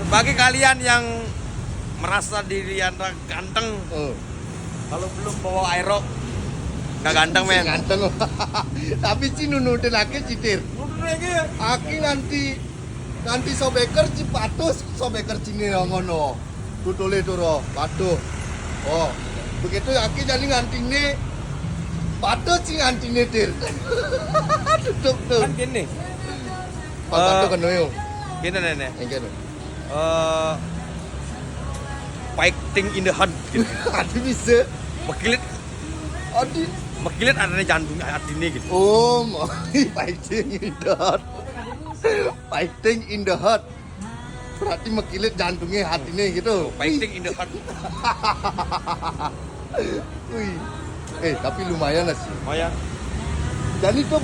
Bagi kalian yang merasa diri Anda ganteng, kalau belum bawa aerok nggak ganteng men. Ganteng. Tapi ci nunutin aki citir. Aki nanti sobeker ci patus sobeker cini ngono. Tutule turo patuh. Oh, begitu aki jadi ngantine patus ci ngantine tir. Tutup tuh. Kan gini. Patuh kan yo. Gini nenek. Engke. Fighting in the heart gitu. Adi bisa. Mekilit ada jantung hati ini gitu. Oh, fighting in the heart. Fighting in the heart. Berarti mekilit jantungnya hatinya gitu. Fighting in the heart. Wih. Tapi lumayan lah sih. Lumayan. Dan itu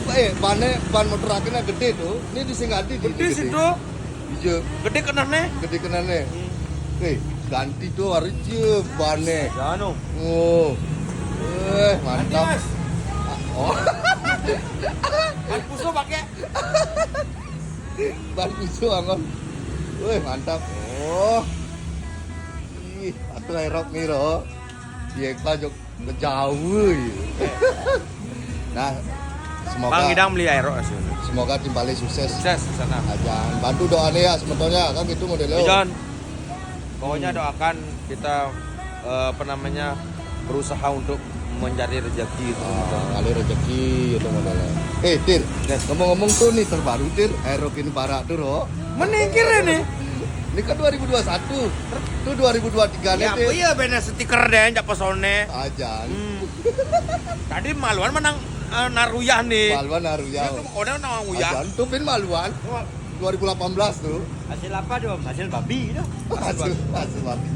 ban motor akhirnya gede tuh. Ini di Singgati Gede sih tuh. Iya. Gede kenarnya. Gede kenane. Ganti tuh harus bannya. Jano. Oh. Mantap. Mas. Oh. Ban puso pakai. Ban puso angon. Wih, mantap. Oh. Ih, atuh aerok nih loh. Dia kajok ngejauh. Nah, semoga Bang Idang beli aerok sih. semoga Timbali sukses. Sukses di sana. Jangan bantu doanya ya sebetulnya kan gitu modelnya. John. Pokoknya doakan kita berusaha untuk mencari rezeki itu. Kali rezeki itu modelnya. Tir, ngomong-ngomong tuh nih terbaru Tir, aerok ini barak tuh loh. Meningkir nih. Ini kan 2021. Tuh 2023 nih. Ya apa ya bener stiker deh jak pesone. Ajan. Tadi Maluan menang Naruyah nih. Maluan Naruyah. Itu kode nama Uyah. Ajan tuh pin Maluan. 2018 tuh. Hasil apa dong? Hasil babi itu. Hasil babi.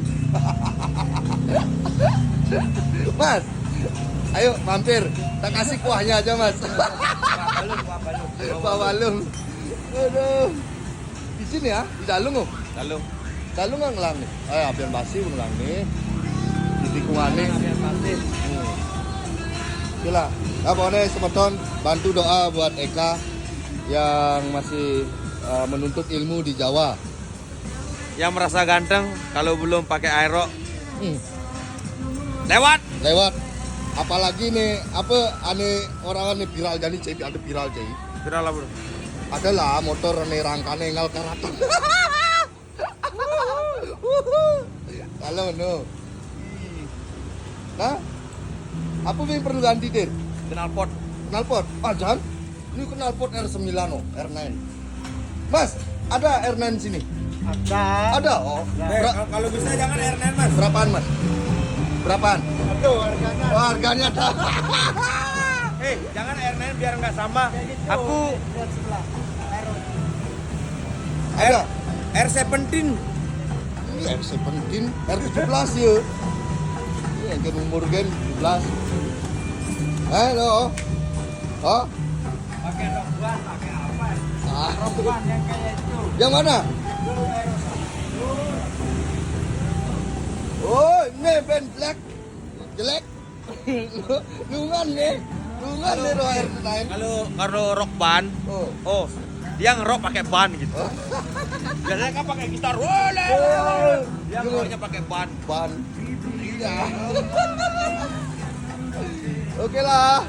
Mas, ayo mampir. Tak kasih kuahnya aja Mas. Kuah balung. Aduh. Di sini ya, di Dalung kok. Dalung nggak ngelang nih. Abian basi ngelang nih. Di tikungan nih. Itulah. Nah, pokoknya semeton bantu doa buat Eka yang masih menuntut ilmu di Jawa. Yang merasa ganteng kalau belum pakai aerok lewat. Apalagi nih orang nih viral jadi ada viral jadi. Viral lah bro. Adalah motor nih rangkane ngal karatan. Kalau no. Nah, apa yang perlu ganti dir? Knalpot. Jangan. Ini knalpot R9 R9. Mas, ada R9 sini? Ada. Oh. Kalau bisa jangan R9 mas. Berapaan? Aduh harganya. Oh, harganya ada. Jangan R9 biar nggak sama. Aku Ada. R17. Ini R17, R17 ya. Ini yang umur gen 17. Halo. Oh. Pakai rok buat, pakai apa? Rok buat yang kayak itu. Yang mana? Oh, ini band black. Jelek. Lungan nih roh R9. Kalau rok ban, dia ngerok pakai ban gitu. Oh. Biasanya kan pakai gitar, dia ngeroknya pakai ban. Iya. Oke lah.